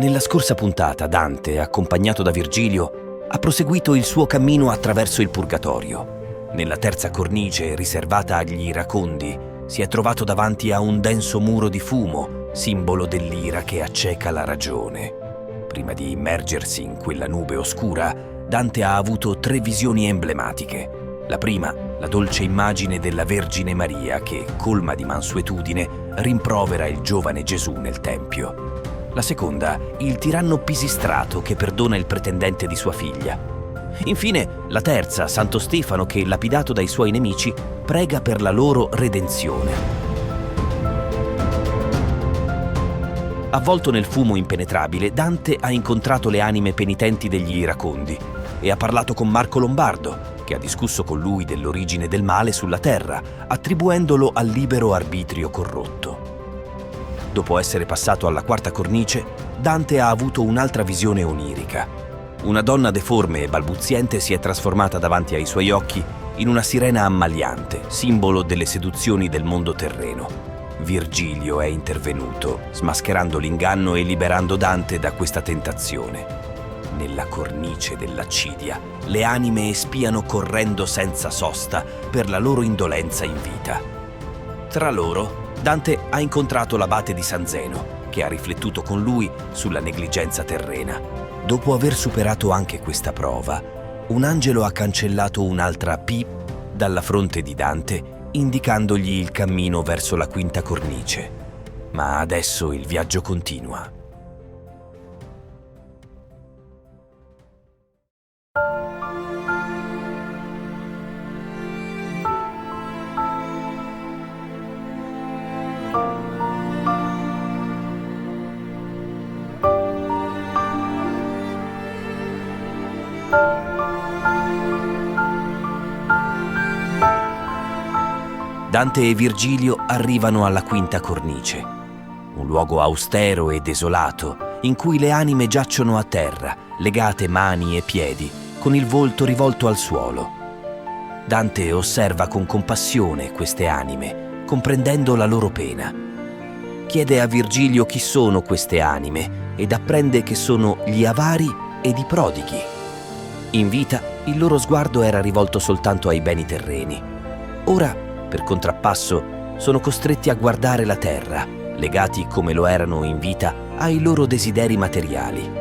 Nella scorsa puntata Dante, accompagnato da Virgilio, ha proseguito il suo cammino attraverso il Purgatorio. Nella terza cornice, riservata agli iracondi, si è trovato davanti a un denso muro di fumo, simbolo dell'ira che acceca la ragione. Prima di immergersi in quella nube oscura, Dante ha avuto 3 visioni emblematiche. La prima, la dolce immagine della Vergine Maria che, colma di mansuetudine, rimprovera il giovane Gesù nel Tempio. La seconda, il tiranno Pisistrato che perdona il pretendente di sua figlia. Infine, la terza, Santo Stefano che, lapidato dai suoi nemici, prega per la loro redenzione. Avvolto nel fumo impenetrabile, Dante ha incontrato le anime penitenti degli iracondi e ha parlato con Marco Lombardo, che ha discusso con lui dell'origine del male sulla terra, attribuendolo al libero arbitrio corrotto. Dopo essere passato alla quarta cornice, Dante ha avuto un'altra visione onirica. Una donna deforme e balbuziente si è trasformata davanti ai suoi occhi in una sirena ammaliante, simbolo delle seduzioni del mondo terreno. Virgilio è intervenuto, smascherando l'inganno e liberando Dante da questa tentazione. Nella cornice dell'accidia, le anime espiano correndo senza sosta per la loro indolenza in vita. Tra loro, Dante ha incontrato l'abate di San Zeno, che ha riflettuto con lui sulla negligenza terrena. Dopo aver superato anche questa prova, un angelo ha cancellato un'altra P dalla fronte di Dante, indicandogli il cammino verso la quinta cornice. Ma adesso il viaggio continua. Dante e Virgilio arrivano alla quinta cornice, un luogo austero e desolato in cui le anime giacciono a terra, legate mani e piedi, con il volto rivolto al suolo. Dante osserva con compassione queste anime, comprendendo la loro pena. Chiede a Virgilio chi sono queste anime ed apprende che sono gli avari ed i prodighi. In vita, il loro sguardo era rivolto soltanto ai beni terreni. Ora, per contrappasso, sono costretti a guardare la terra, legati come lo erano in vita ai loro desideri materiali.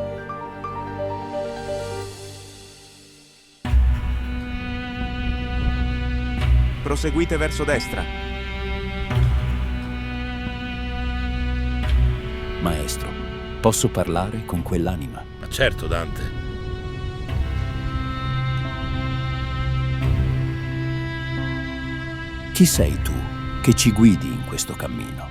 Proseguite verso destra. Maestro, posso parlare con quell'anima? Ma certo, Dante. Chi sei tu che ci guidi in questo cammino?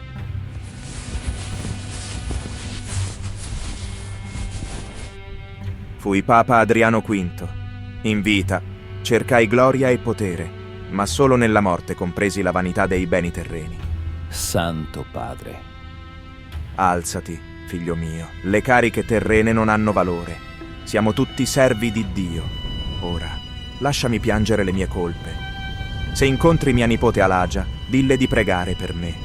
Fui Papa Adriano V. In vita cercai gloria e potere, ma solo nella morte compresi la vanità dei beni terreni. Santo Padre. Alzati, figlio mio. Le cariche terrene non hanno valore. Siamo tutti servi di Dio. Ora, lasciami piangere le mie colpe. Se incontri mia nipote Alagia, dille di pregare per me.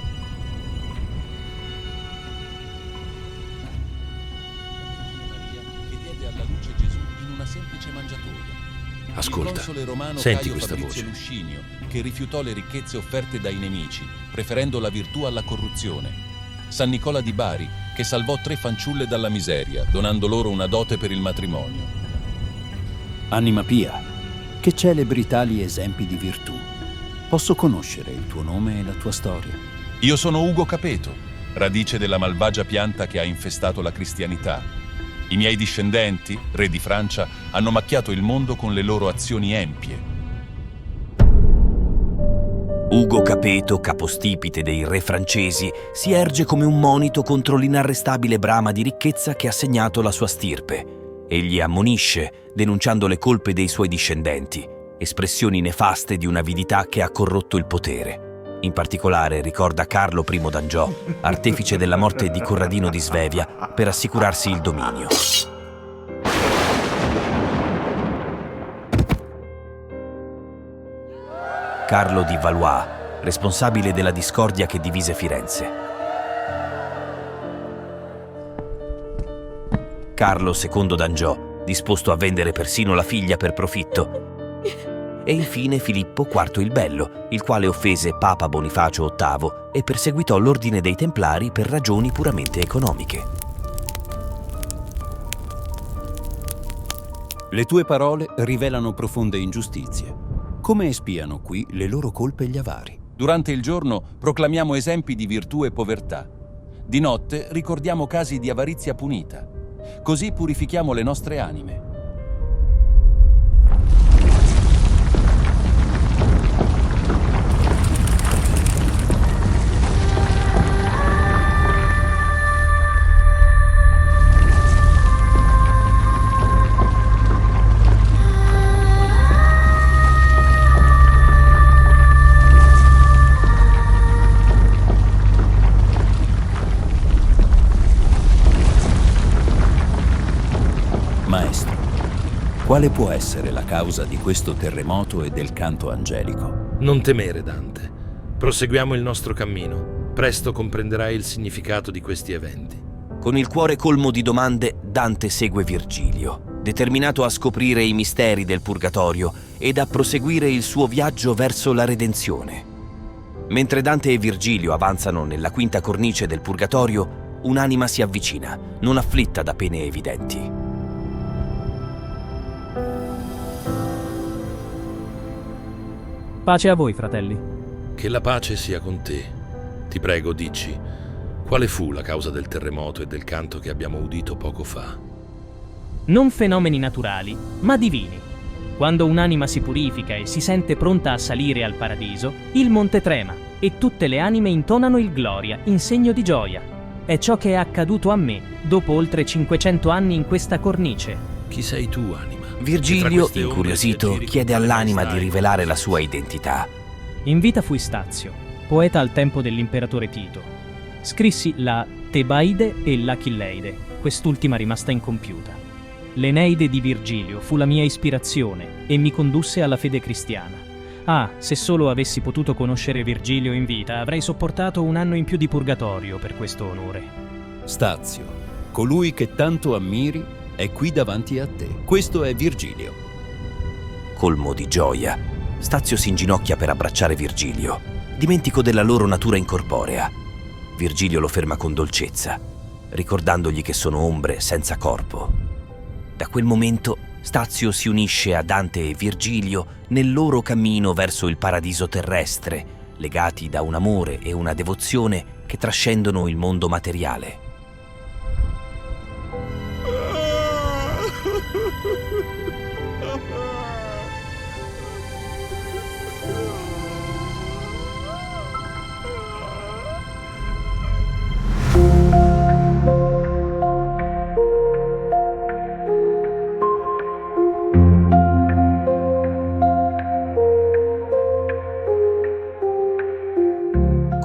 Che diede alla luce Gesù in una semplice mangiatoia. Ascolta, Il console romano senti Caio questa Fabrizio voce. Luscinio, che rifiutò le ricchezze offerte dai nemici, preferendo la virtù alla corruzione. San Nicola di Bari, che salvò 3 fanciulle dalla miseria, donando loro una dote per il matrimonio. Anima pia, che celebri tali esempi di virtù. Posso conoscere il tuo nome e la tua storia? Io sono Ugo Capeto, radice della malvagia pianta che ha infestato la cristianità. I miei discendenti, re di Francia, hanno macchiato il mondo con le loro azioni empie. Ugo Capeto, capostipite dei re francesi, si erge come un monito contro l'inarrestabile brama di ricchezza che ha segnato la sua stirpe. Egli ammonisce, denunciando le colpe dei suoi discendenti, espressioni nefaste di un'avidità che ha corrotto il potere. In particolare ricorda Carlo I d'Angiò, artefice della morte di Corradino di Svevia, per assicurarsi il dominio. Carlo di Valois, responsabile della discordia che divise Firenze. Carlo II d'Angiò, disposto a vendere persino la figlia per profitto, e infine Filippo IV il Bello, il quale offese Papa Bonifacio VIII e perseguitò l'ordine dei Templari per ragioni puramente economiche. Le tue parole rivelano profonde ingiustizie. Come espiano qui le loro colpe gli avari? Durante il giorno proclamiamo esempi di virtù e povertà. Di notte ricordiamo casi di avarizia punita. Così purifichiamo le nostre anime. Maestro, quale può essere la causa di questo terremoto e del canto angelico? Non temere, Dante. Proseguiamo il nostro cammino. Presto comprenderai il significato di questi eventi. Con il cuore colmo di domande, Dante segue Virgilio, determinato a scoprire i misteri del purgatorio ed a proseguire il suo viaggio verso la redenzione. Mentre Dante e Virgilio avanzano nella quinta cornice del purgatorio, un'anima si avvicina, non afflitta da pene evidenti. Pace a voi, fratelli. Che la pace sia con te. Ti prego, dici, quale fu la causa del terremoto e del canto che abbiamo udito poco fa? Non fenomeni naturali, ma divini. Quando un'anima si purifica e si sente pronta a salire al paradiso, il monte trema e tutte le anime intonano il Gloria in segno di gioia. È ciò che è accaduto a me dopo oltre 500 anni in questa cornice. Chi sei tu, anima? Virgilio, incuriosito, chiede all'anima di rivelare la sua identità. In vita fui Stazio, poeta al tempo dell'imperatore Tito. Scrissi la Tebaide e l'Achilleide, quest'ultima rimasta incompiuta. L'Eneide di Virgilio fu la mia ispirazione e mi condusse alla fede cristiana. Ah, se solo avessi potuto conoscere Virgilio in vita, avrei sopportato un anno in più di purgatorio per questo onore. Stazio, colui che tanto ammiri, è qui davanti a te. Questo è Virgilio. Colmo di gioia, Stazio si inginocchia per abbracciare Virgilio, dimentico della loro natura incorporea. Virgilio lo ferma con dolcezza, ricordandogli che sono ombre senza corpo. Da quel momento Stazio si unisce a Dante e Virgilio nel loro cammino verso il paradiso terrestre, legati da un amore e una devozione che trascendono il mondo materiale.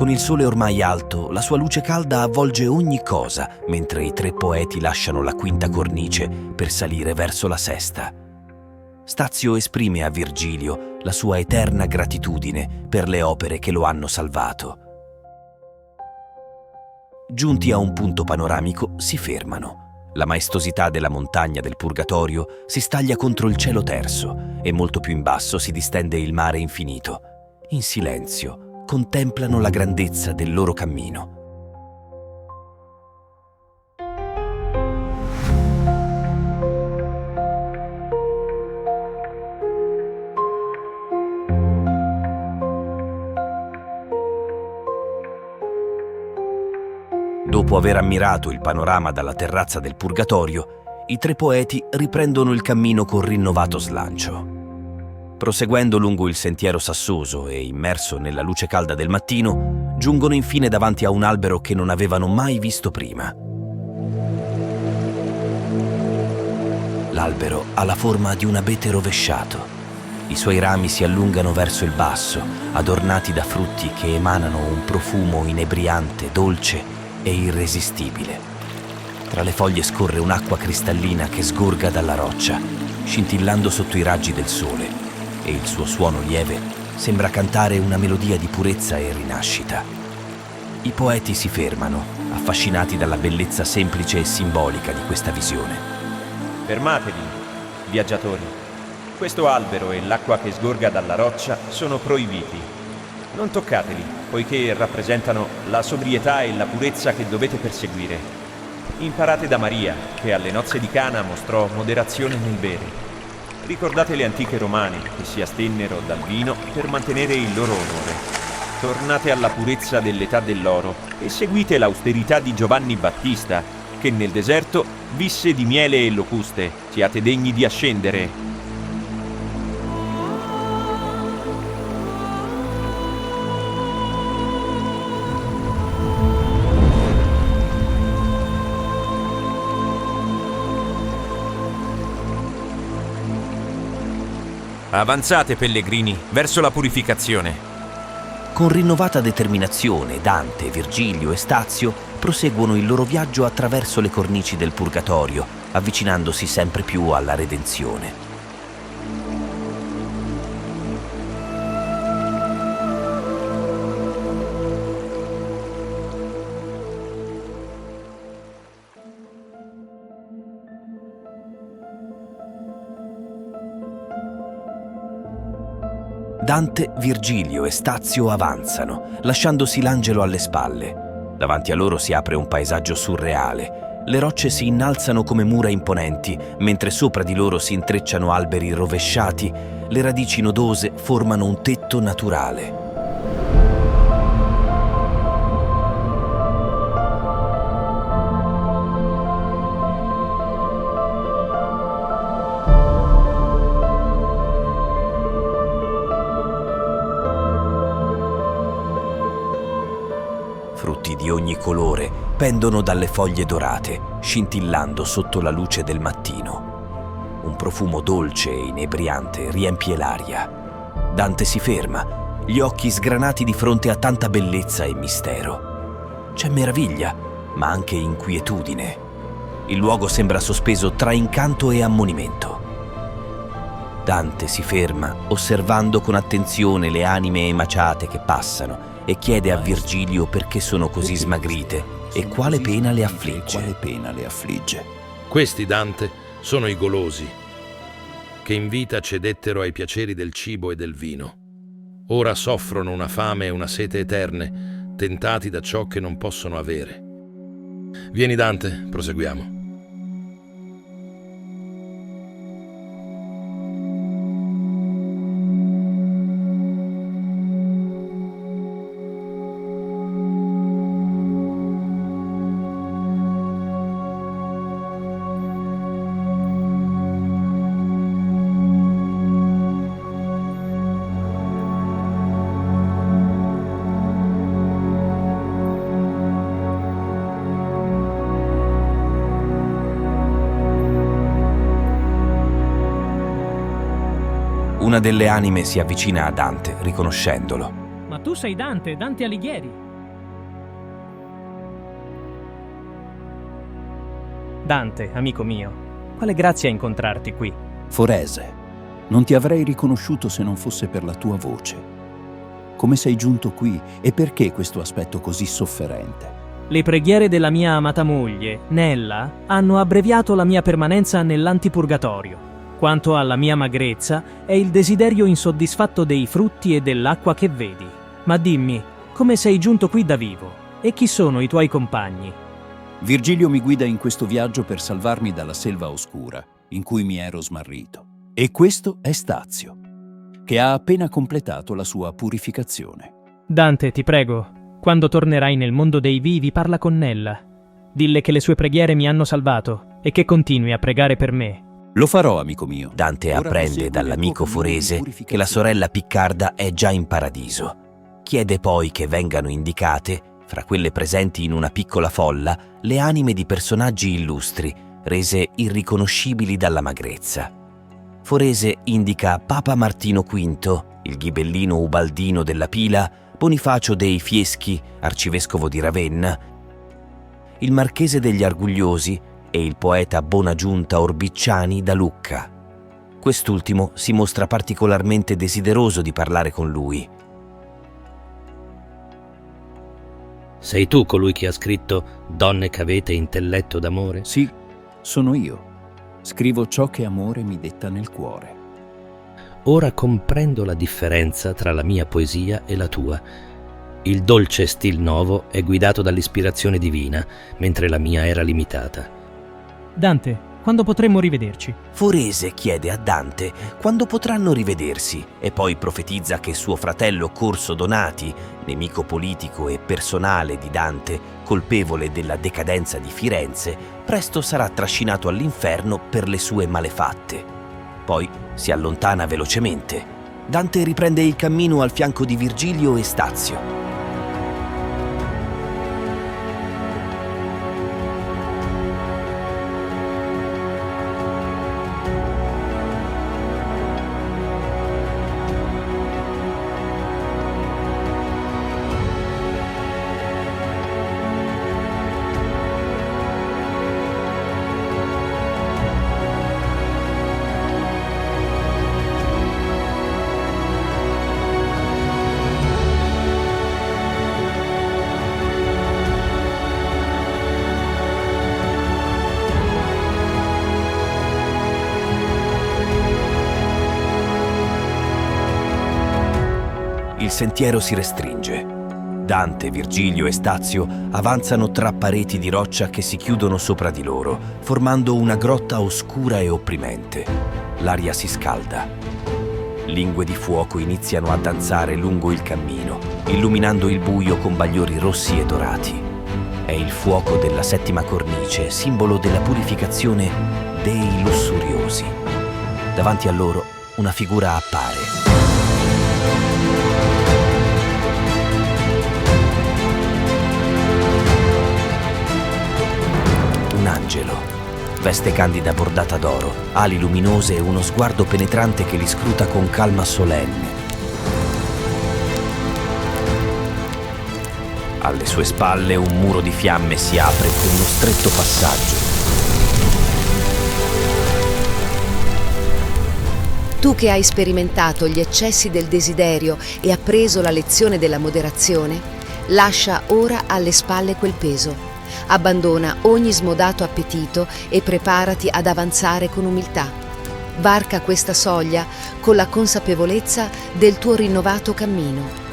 Con il sole ormai alto, la sua luce calda avvolge ogni cosa, mentre i tre poeti lasciano la quinta cornice per salire verso la sesta. Stazio esprime a Virgilio la sua eterna gratitudine per le opere che lo hanno salvato. Giunti a un punto panoramico, si fermano. La maestosità della montagna del Purgatorio si staglia contro il cielo terso e molto più in basso si distende il mare infinito. In silenzio contemplano la grandezza del loro cammino. Dopo aver ammirato il panorama dalla terrazza del Purgatorio, i tre poeti riprendono il cammino con rinnovato slancio. Proseguendo lungo il sentiero sassoso e immerso nella luce calda del mattino, giungono infine davanti a un albero che non avevano mai visto prima. L'albero ha la forma di un abete rovesciato. I suoi rami si allungano verso il basso, adornati da frutti che emanano un profumo inebriante, dolce e irresistibile. Tra le foglie scorre un'acqua cristallina che sgorga dalla roccia, scintillando sotto i raggi del sole, e il suo suono lieve sembra cantare una melodia di purezza e rinascita. I poeti si fermano, affascinati dalla bellezza semplice e simbolica di questa visione. Fermatevi, viaggiatori. Questo albero e l'acqua che sgorga dalla roccia sono proibiti. Non toccateli, poiché rappresentano la sobrietà e la purezza che dovete perseguire. Imparate da Maria, che alle nozze di Cana mostrò moderazione nel bere. Ricordate le antiche romane che si astennero dal vino per mantenere il loro onore. Tornate alla purezza dell'età dell'oro e seguite l'austerità di Giovanni Battista, che nel deserto visse di miele e locuste. Siate degni di ascendere. Avanzate, pellegrini, verso la purificazione. Con rinnovata determinazione, Dante, Virgilio e Stazio proseguono il loro viaggio attraverso le cornici del Purgatorio, avvicinandosi sempre più alla redenzione. Dante, Virgilio e Stazio avanzano, lasciandosi l'angelo alle spalle. Davanti a loro si apre un paesaggio surreale. Le rocce si innalzano come mura imponenti, mentre sopra di loro si intrecciano alberi rovesciati. Le radici nodose formano un tetto naturale. Frutti di ogni colore pendono dalle foglie dorate, scintillando sotto la luce del mattino. Un profumo dolce e inebriante riempie l'aria. Dante si ferma, gli occhi sgranati di fronte a tanta bellezza e mistero. C'è meraviglia, ma anche inquietudine. Il luogo sembra sospeso tra incanto e ammonimento. Dante si ferma, osservando con attenzione le anime emaciate che passano, e chiede a Virgilio perché sono così smagrite e quale pena le affligge. Questi, Dante, sono i golosi, che in vita cedettero ai piaceri del cibo e del vino. Ora soffrono una fame e una sete eterne, tentati da ciò che non possono avere. Vieni, Dante, proseguiamo. Una delle anime si avvicina a Dante, riconoscendolo. Ma tu sei Dante, Dante Alighieri. Dante, amico mio, quale grazia incontrarti qui. Forese, non ti avrei riconosciuto se non fosse per la tua voce. Come sei giunto qui e perché questo aspetto così sofferente? Le preghiere della mia amata moglie, Nella, hanno abbreviato la mia permanenza nell'antipurgatorio. Quanto alla mia magrezza, è il desiderio insoddisfatto dei frutti e dell'acqua che vedi. Ma dimmi, come sei giunto qui da vivo? E chi sono i tuoi compagni? Virgilio mi guida in questo viaggio per salvarmi dalla selva oscura, in cui mi ero smarrito. E questo è Stazio, che ha appena completato la sua purificazione. Dante, ti prego, quando tornerai nel mondo dei vivi, parla con Nella. Dille che le sue preghiere mi hanno salvato e che continui a pregare per me. Lo farò, amico mio. Dante apprende dall'amico Forese che la sorella Piccarda è già in paradiso. Chiede poi che vengano indicate, fra quelle presenti in una piccola folla, le anime di personaggi illustri, rese irriconoscibili dalla magrezza. Forese indica Papa Martino V, il ghibellino ubaldino della Pila, Bonifacio dei Fieschi, arcivescovo di Ravenna, il marchese degli Argugliosi e il poeta Bonagiunta Orbicciani da Lucca. Quest'ultimo si mostra particolarmente desideroso di parlare con lui. Sei tu colui che ha scritto «Donne che avete intelletto d'amore»? Sì, sono io. Scrivo ciò che amore mi detta nel cuore. Ora comprendo la differenza tra la mia poesia e la tua. Il dolce stil novo è guidato dall'ispirazione divina, mentre la mia era limitata. Dante, quando potremmo rivederci? Forese chiede a Dante quando potranno rivedersi e poi profetizza che suo fratello Corso Donati, nemico politico e personale di Dante, colpevole della decadenza di Firenze, presto sarà trascinato all'inferno per le sue malefatte. Poi si allontana velocemente. Dante riprende il cammino al fianco di Virgilio e Stazio. Il sentiero si restringe. Dante, Virgilio e Stazio avanzano tra pareti di roccia che si chiudono sopra di loro, formando una grotta oscura e opprimente. L'aria si scalda. Lingue di fuoco iniziano a danzare lungo il cammino, illuminando il buio con bagliori rossi e dorati. È il fuoco della settima cornice, simbolo della purificazione dei lussuriosi. Davanti a loro una figura appare. Un angelo. Veste candida bordata d'oro, ali luminose e uno sguardo penetrante che li scruta con calma solenne. Alle sue spalle un muro di fiamme si apre con uno stretto passaggio. Tu che hai sperimentato gli eccessi del desiderio e appreso la lezione della moderazione, lascia ora alle spalle quel peso. Abbandona ogni smodato appetito e preparati ad avanzare con umiltà. Varca questa soglia con la consapevolezza del tuo rinnovato cammino.